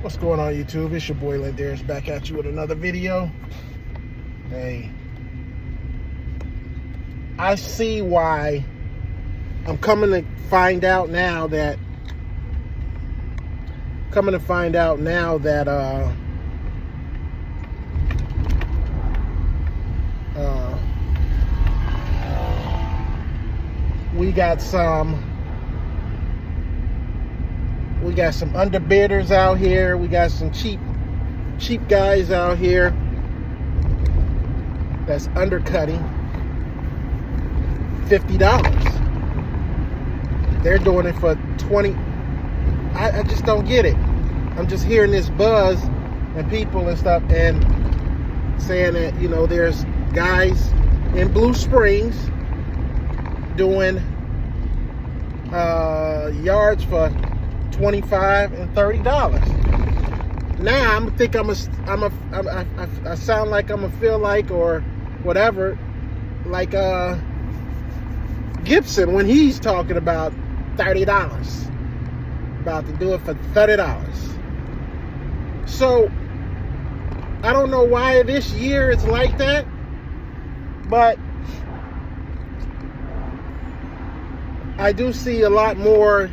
What's going on, YouTube? It's your boy Lendaris back at you with another video. Hey, I see why I'm coming to find out now that we got some underbidders out here. We got some cheap guys out here that's undercutting $50. They're doing it for $20. I just don't get it. I'm just hearing this buzz and people and stuff and saying that, you know, there's guys in Blue Springs doing yards for $25 and $30. Now I sound like I'm a feel like or whatever, like Gibson when he's talking about $30, about to do it for $30. So I don't know why this year it's like that, but I do see a lot more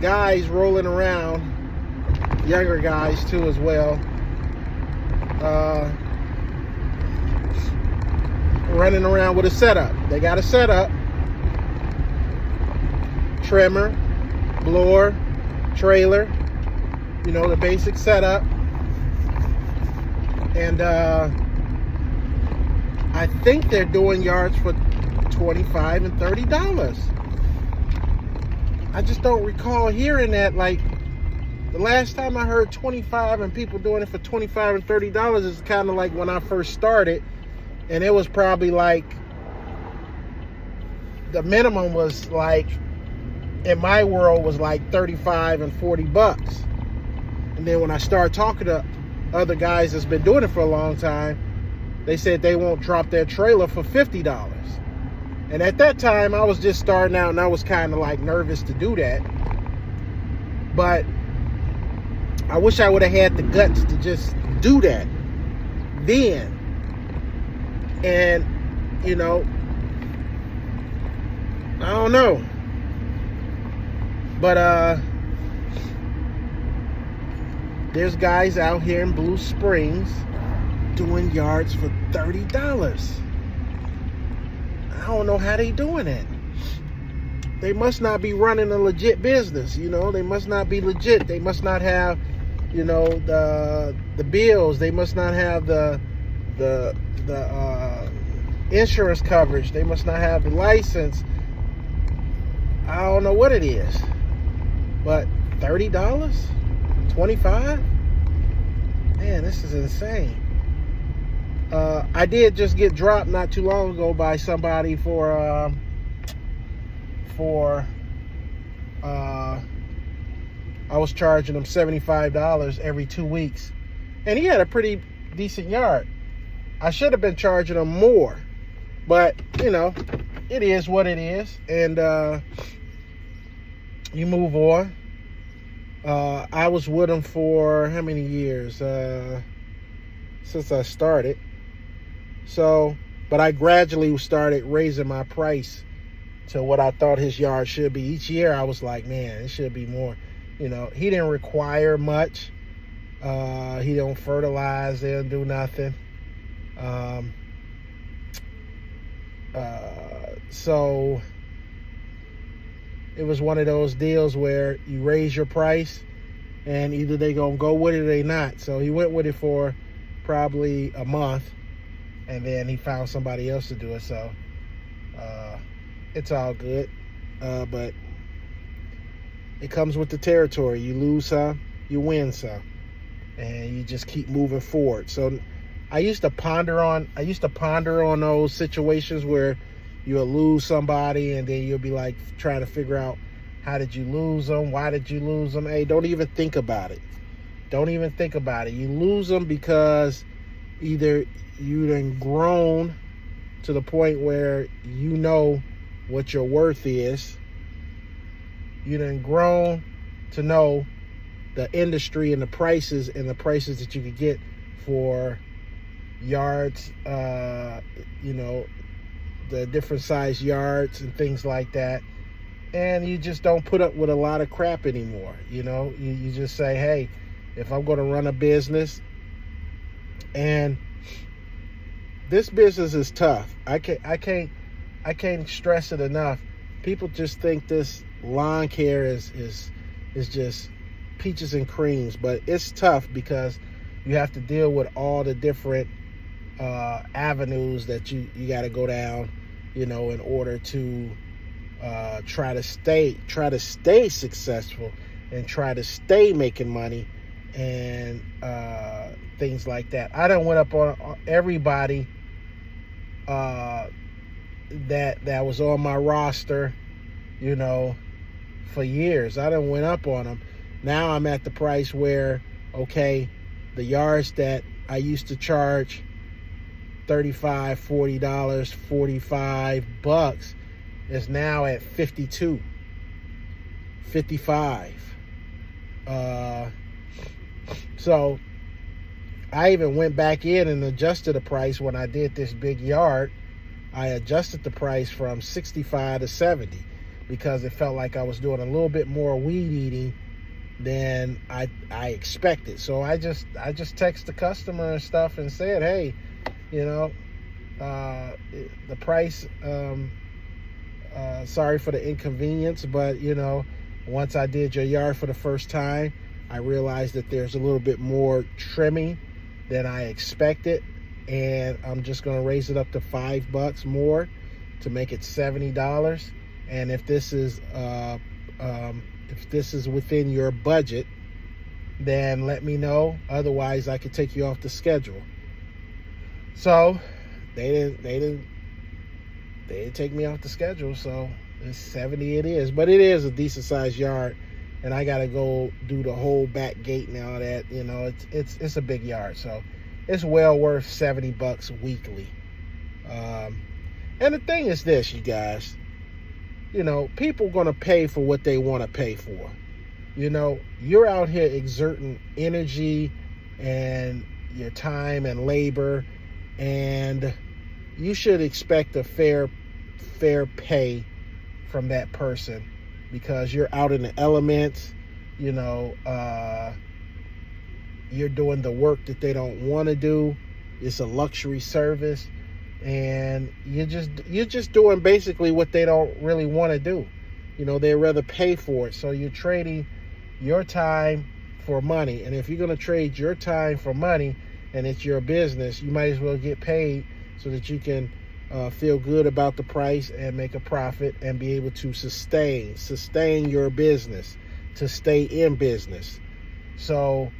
guys rolling around, younger guys too as well, running around with a setup. They got a setup, trimmer, blower, trailer, you know, the basic setup. And I think they're doing yards for $25 and $30. I just don't recall hearing that. Like, the last time I heard 25 and people doing it for $25 and $30 is kind of like when I first started, and it was probably like the minimum was like, in my world, was like 35 and 40 bucks. And then when I started talking to other guys that's been doing it for a long time, they said they won't drop their trailer for $50. And at that time, I was just starting out, and I was kind of like nervous to do that. But I wish I would have had the guts to just do that then. And, you know, I don't know. But there's guys out here in Blue Springs doing yards for $30. I don't know how they doing it. They must not be running a legit business, you know. They must not be legit. They must not have, you know, the bills. They must not have the insurance coverage. They must not have the license. I don't know what it is, but $30, $25. Man, this is insane. I did just get dropped not too long ago by somebody for I was charging him $75 every 2 weeks, and he had a pretty decent yard. I should have been charging him more, but you know, it is what it is, and you move on. I was with him for how many years? Since I started. So, but I gradually started raising my price to what I thought his yard should be. Each year I was like, man, it should be more. You know, he didn't require much. He don't fertilize, they don't do nothing. So it was one of those deals where you raise your price and either they gonna go with it or they not. So he went with it for probably a month, and then he found somebody else to do it. So it's all good, but it comes with the territory. You lose some, you win some, and you just keep moving forward. So I used to ponder on those situations where you'll lose somebody, and then you'll be like trying to figure out, how did you lose them? Why did you lose them? Hey, don't even think about it. Don't even think about it. You lose them because either you done grown to the point where you know what your worth is. You done grown to know the industry and the prices that you could get for yards, you know, the different size yards and things like that. And you just don't put up with a lot of crap anymore. You know, you just say, hey, if I'm going to run a business, and this business is tough. I can't stress it enough. People just think this lawn care is just peaches and creams, but it's tough because you have to deal with all the different avenues that you got to go down, you know, in order to try to stay successful and try to stay making money and things like that. I done went up on everybody that was on my roster, you know, for years. I done went up on them. Now I'm at the price where, okay, the yards that I used to charge $35, $40, $45 is now at $52, $55. So I even went back in and adjusted the price when I did this big yard. I adjusted the price from 65 to 70 because it felt like I was doing a little bit more weed eating than I expected. So I just text the customer and stuff and said, hey, you know, the price, sorry for the inconvenience, but you know, once I did your yard for the first time, I realized that there's a little bit more trimming than I expected, and I'm just going to raise it up to $5 more to make it $70. And if this is within your budget, then let me know. Otherwise, I could take you off the schedule. So they didn't take me off the schedule. So it's 70 it is, but it is a decent sized yard, and I got to go do the whole back gate now. That, you know, it's a big yard, so it's well worth $70 weekly. And the thing is this, you guys, you know, people going to pay for what they want to pay for. You know, you're out here exerting energy and your time and labor, and you should expect a fair pay from that person because you're out in the elements. You know, you're doing the work that they don't want to do. It's a luxury service, and you're just doing basically what they don't really want to do. You know, they'd rather pay for it. So you're trading your time for money. And if you're going to trade your time for money and it's your business, you might as well get paid so that you can feel good about the price and make a profit and be able to sustain your business, to stay in business. So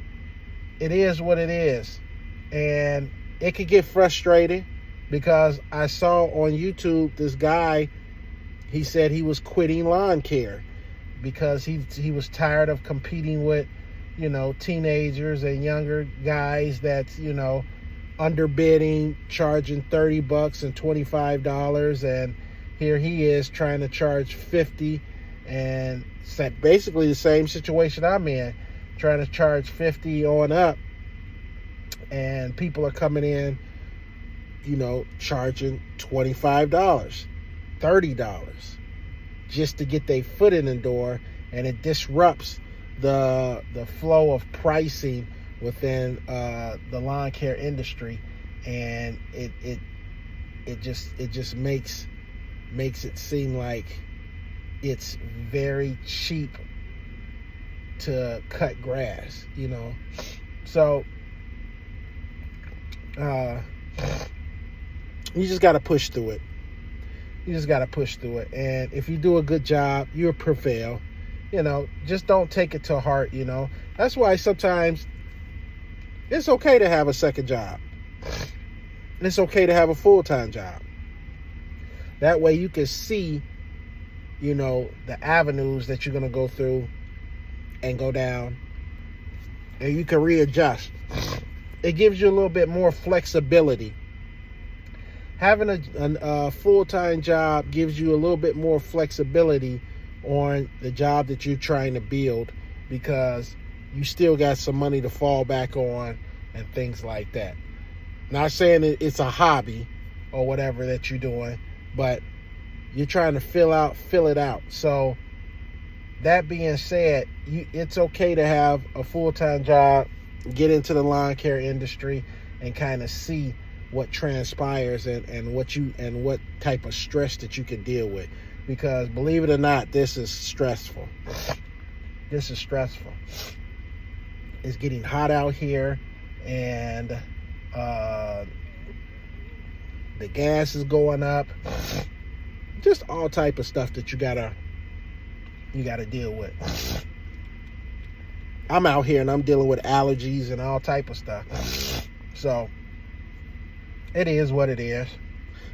it is what it is. And it could get frustrating because I saw on YouTube this guy, he said he was quitting lawn care because he was tired of competing with, you know, teenagers and younger guys that's, you know, underbidding, charging $30 and $25, and here he is trying to charge $50, and basically the same situation I'm in, trying to charge $50 on up, and people are coming in, you know, charging $25, $30 just to get their foot in the door, and it disrupts the flow of pricing within the lawn care industry, and it just makes it seem like it's very cheap to cut grass, you know. So you just got to push through it. And if you do a good job, you'll prevail. You know, just don't take it to heart, you know. That's why sometimes it's okay to have a second job. It's okay to have a full-time job. That way you can see, you know, the avenues that you're going to go through and go down, and you can readjust. It gives you a little bit more flexibility. Having a full-time job gives you a little bit more flexibility on the job that you're trying to build, because you still got some money to fall back on and things like that. Not saying it's a hobby or whatever that you're doing, but you're trying to fill it out. So that being said, it's okay to have a full-time job, get into the lawn care industry, and kind of see what transpires and what type of stress that you can deal with. Because believe it or not, this is stressful. This is stressful. It's getting hot out here, and the gas is going up. Just all type of stuff that you gotta deal with. I'm out here and I'm dealing with allergies and all type of stuff. So it is what it is.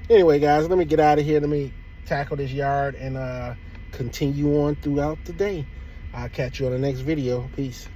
Anyway, guys, let me get out of here. Let me tackle this yard and continue on throughout the day. I'll catch you on the next video. Peace.